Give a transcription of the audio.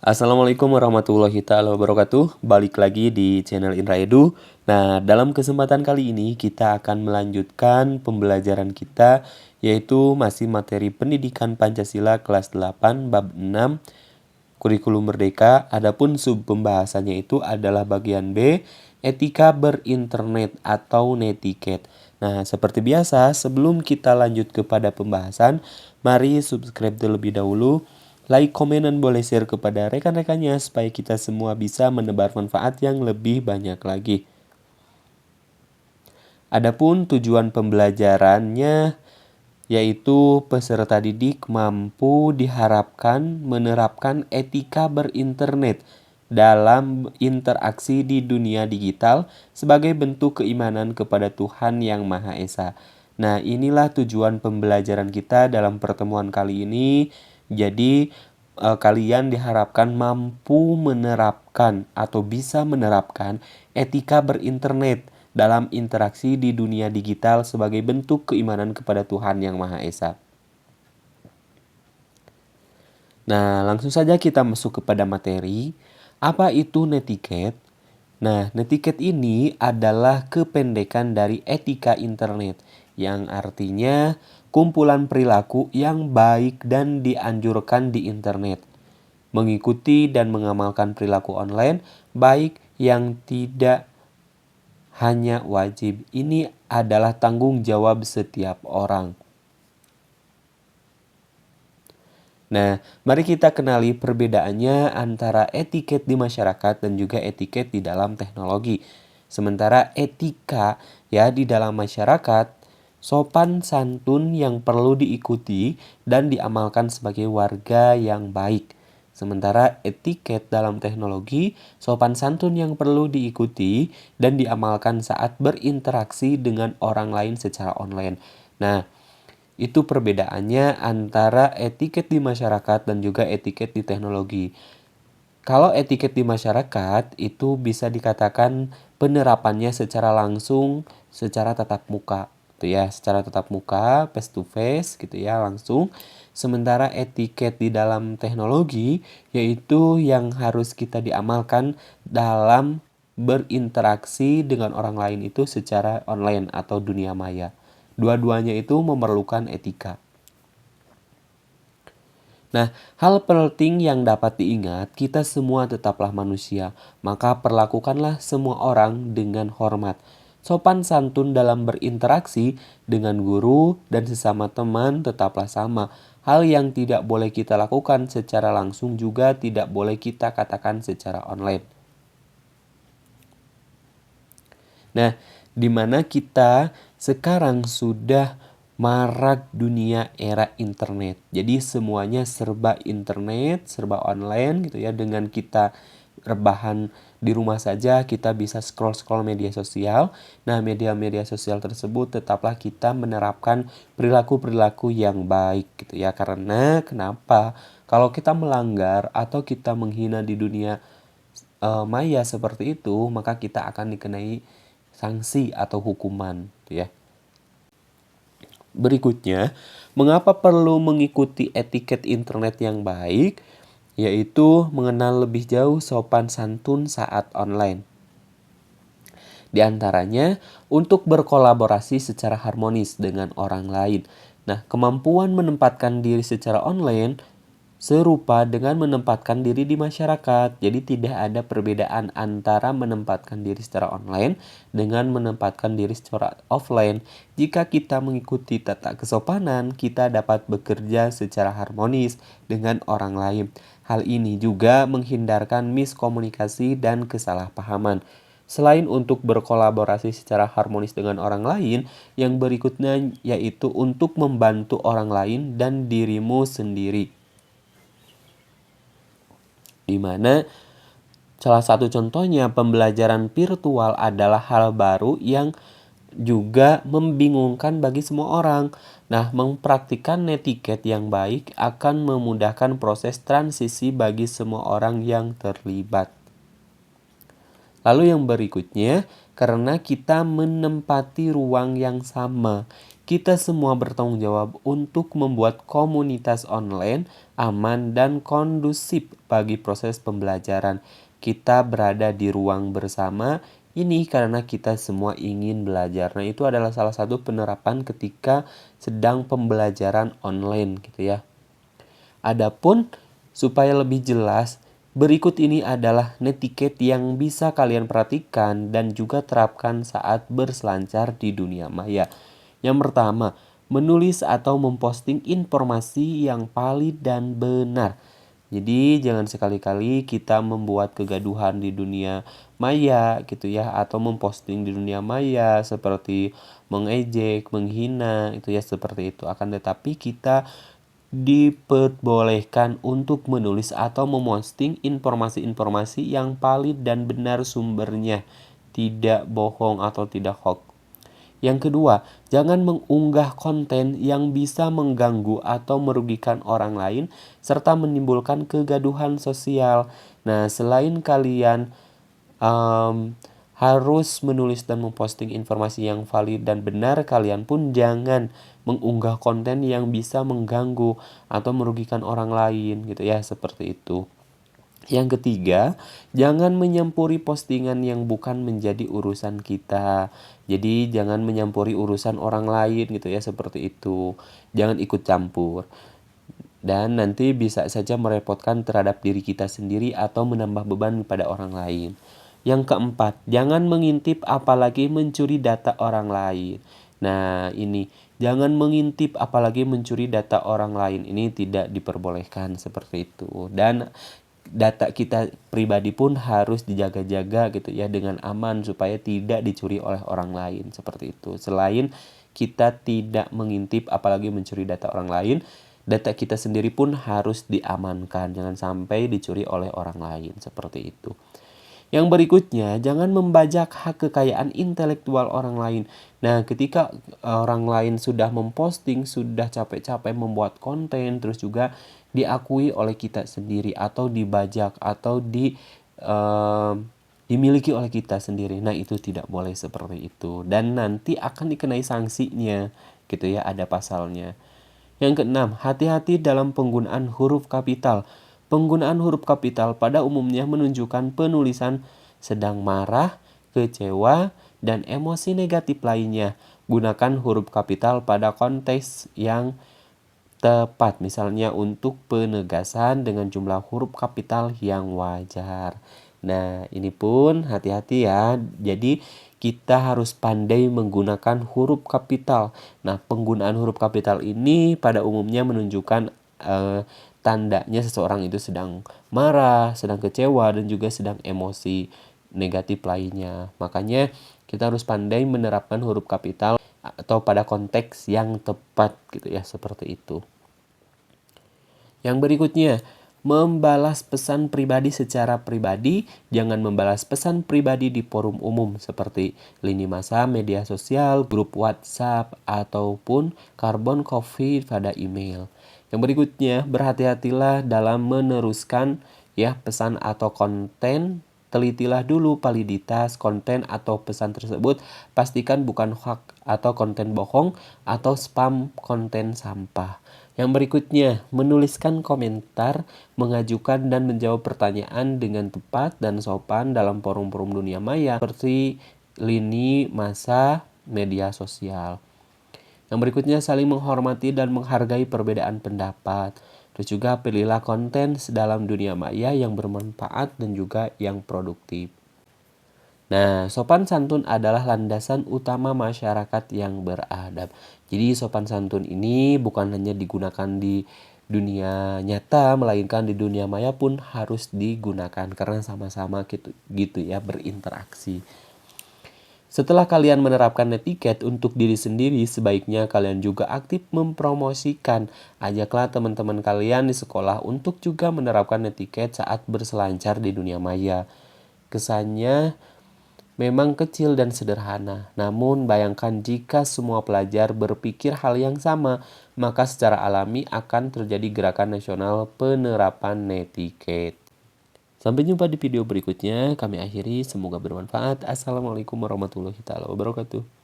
Assalamualaikum warahmatullahi taala wabarakatuh. Balik lagi di channel Indra Edu. Nah, dalam kesempatan kali ini kita akan melanjutkan pembelajaran kita, yaitu masih materi pendidikan Pancasila kelas 8 bab 6 kurikulum merdeka. Adapun sub pembahasannya itu adalah bagian B, etika berinternet atau netiquette. Nah, seperti biasa, sebelum kita lanjut kepada pembahasan, mari subscribe terlebih dahulu, like, komen, dan boleh share kepada rekan-rekannya supaya kita semua bisa menebar manfaat yang lebih banyak lagi. Adapun tujuan pembelajarannya yaitu peserta didik mampu diharapkan menerapkan etika berinternet dalam interaksi di dunia digital sebagai bentuk keimanan kepada Tuhan Yang Maha Esa. Nah, inilah tujuan pembelajaran kita dalam pertemuan kali ini. Jadi, kalian diharapkan mampu menerapkan atau bisa menerapkan etika berinternet dalam interaksi di dunia digital sebagai bentuk keimanan kepada Tuhan Yang Maha Esa. Nah, langsung saja kita masuk kepada materi. Apa itu netiquette? Nah, netiquette ini adalah kependekan dari etika internet, yang artinya kumpulan perilaku yang baik dan dianjurkan di internet. Mengikuti dan mengamalkan perilaku online baik yang tidak hanya wajib. Ini adalah tanggung jawab setiap orang. Nah, mari kita kenali perbedaannya antara etiket di masyarakat dan juga etiket di dalam teknologi. Sementara etika ya di dalam masyarakat, sopan santun yang perlu diikuti dan diamalkan sebagai warga yang baik. Sementara etiket dalam teknologi, sopan santun yang perlu diikuti dan diamalkan saat berinteraksi dengan orang lain secara online. Nah, itu perbedaannya antara etiket di masyarakat dan juga etiket di teknologi. Kalau etiket di masyarakat itu bisa dikatakan penerapannya secara langsung, secara tatap muka, gitu ya, secara tatap muka, face to face, gitu ya, langsung. Sementara etiket di dalam teknologi yaitu yang harus kita diamalkan dalam berinteraksi dengan orang lain itu secara online atau dunia maya. Dua-duanya itu memerlukan etika. Nah, hal penting yang dapat diingat, kita semua tetaplah manusia, maka perlakukanlah semua orang dengan hormat. Sopan santun dalam berinteraksi dengan guru dan sesama teman tetaplah sama. Hal yang tidak boleh kita lakukan secara langsung juga tidak boleh kita katakan secara online. Nah, di mana kita sekarang sudah marak dunia era internet. Jadi semuanya serba internet, serba online gitu ya. Dengan kita rebahan di rumah saja kita bisa scroll-scroll media sosial. Nah, media-media sosial tersebut tetaplah kita menerapkan perilaku-perilaku yang baik gitu ya. Karena kenapa? Kalau kita melanggar atau kita menghina di dunia maya seperti itu, maka kita akan dikenai sanksi atau hukuman ya. Berikutnya, mengapa perlu mengikuti etiket internet yang baik? Yaitu mengenal lebih jauh sopan santun saat online. Di antaranya, untuk berkolaborasi secara harmonis dengan orang lain. Nah, kemampuan menempatkan diri secara online serupa dengan menempatkan diri di masyarakat. Jadi tidak ada perbedaan antara menempatkan diri secara online dengan menempatkan diri secara offline. Jika kita mengikuti tata kesopanan, kita dapat bekerja secara harmonis dengan orang lain. Hal ini juga menghindarkan miskomunikasi dan kesalahpahaman. Selain untuk berkolaborasi secara harmonis dengan orang lain, yang berikutnya yaitu untuk membantu orang lain dan dirimu sendiri. Di mana salah satu contohnya pembelajaran virtual adalah hal baru yang juga membingungkan bagi semua orang. Nah, mempraktikkan netiquette yang baik akan memudahkan proses transisi bagi semua orang yang terlibat. Lalu yang berikutnya, karena kita menempati ruang yang sama. kita semua bertanggung jawab untuk membuat komunitas online aman dan kondusif bagi proses pembelajaran. Kita berada di ruang bersama ini karena kita semua ingin belajar. Nah, itu adalah salah satu penerapan ketika sedang pembelajaran online gitu ya. Adapun supaya lebih jelas, berikut ini adalah netiquette yang bisa kalian perhatikan dan juga terapkan saat berselancar di dunia maya. Yang pertama, menulis atau memposting informasi yang valid dan benar. Jadi jangan sekali-kali kita membuat kegaduhan di dunia maya gitu ya, atau memposting di dunia maya seperti mengejek, menghina itu ya, seperti itu. Akan tetapi kita diperbolehkan untuk menulis atau memposting informasi-informasi yang valid dan benar sumbernya, tidak bohong atau tidak hoax. Yang kedua, jangan mengunggah konten yang bisa mengganggu atau merugikan orang lain serta menimbulkan kegaduhan sosial. Nah, selain kalian harus menulis dan memposting informasi yang valid dan benar, kalian pun jangan mengunggah konten yang bisa mengganggu atau merugikan orang lain gitu ya, seperti itu. Yang ketiga, jangan menyampuri postingan yang bukan menjadi urusan kita. Jadi jangan menyampuri urusan orang lain gitu ya, seperti itu. Jangan ikut campur. Dan nanti bisa saja merepotkan terhadap diri kita sendiri atau menambah beban pada orang lain. Yang keempat, jangan mengintip apalagi mencuri data orang lain. Nah, ini jangan mengintip apalagi mencuri data orang lain. Ini tidak diperbolehkan seperti itu. Dan data kita pribadi pun harus dijaga-jaga gitu ya dengan aman supaya tidak dicuri oleh orang lain seperti itu. Selain kita tidak mengintip apalagi mencuri data orang lain, data kita sendiri pun harus diamankan, jangan sampai dicuri oleh orang lain seperti itu. Yang berikutnya, jangan membajak hak kekayaan intelektual orang lain. Nah, ketika orang lain sudah memposting, sudah capek-capek membuat konten, terus juga diakui oleh kita sendiri atau dibajak atau dimiliki oleh kita sendiri. Nah, itu tidak boleh seperti itu. Dan nanti akan dikenai sanksinya, gitu ya, ada pasalnya. Yang keenam, hati-hati dalam penggunaan huruf kapital. Penggunaan huruf kapital pada umumnya menunjukkan penulisan sedang marah, kecewa, dan emosi negatif lainnya. Gunakan huruf kapital pada konteks yang tepat, misalnya untuk penegasan dengan jumlah huruf kapital yang wajar. Nah, ini pun hati-hati ya. Jadi, kita harus pandai menggunakan huruf kapital. Nah, penggunaan huruf kapital ini pada umumnya menunjukkan tandanya seseorang itu sedang marah, sedang kecewa, dan juga sedang emosi negatif lainnya. Makanya kita harus pandai menerapkan huruf kapital atau pada konteks yang tepat gitu ya, seperti itu. Yang berikutnya, membalas pesan pribadi secara pribadi. Jangan membalas pesan pribadi di forum umum seperti lini masa, media sosial, grup WhatsApp, ataupun carbon copy pada email. Yang berikutnya, berhati-hatilah dalam meneruskan ya pesan atau konten. Telitilah dulu validitas konten atau pesan tersebut. Pastikan bukan hoax atau konten bohong atau spam konten sampah. Yang berikutnya, menuliskan komentar, mengajukan dan menjawab pertanyaan dengan tepat dan sopan dalam forum-forum dunia maya seperti lini masa media sosial. Yang berikutnya, saling menghormati dan menghargai perbedaan pendapat. Terus juga pilihlah konten dalam dunia maya yang bermanfaat dan juga yang produktif. Nah, sopan santun adalah landasan utama masyarakat yang beradab. Jadi sopan santun ini bukan hanya digunakan di dunia nyata, melainkan di dunia maya pun harus digunakan karena sama-sama gitu ya, berinteraksi. Setelah kalian menerapkan netiquette untuk diri sendiri, sebaiknya kalian juga aktif mempromosikan. Ajaklah teman-teman kalian di sekolah untuk juga menerapkan netiquette saat berselancar di dunia maya. Kesannya memang kecil dan sederhana, namun bayangkan jika semua pelajar berpikir hal yang sama, maka secara alami akan terjadi gerakan nasional penerapan netiquette. Sampai jumpa di video berikutnya, kami akhiri, semoga bermanfaat. Assalamualaikum warahmatullahi wabarakatuh.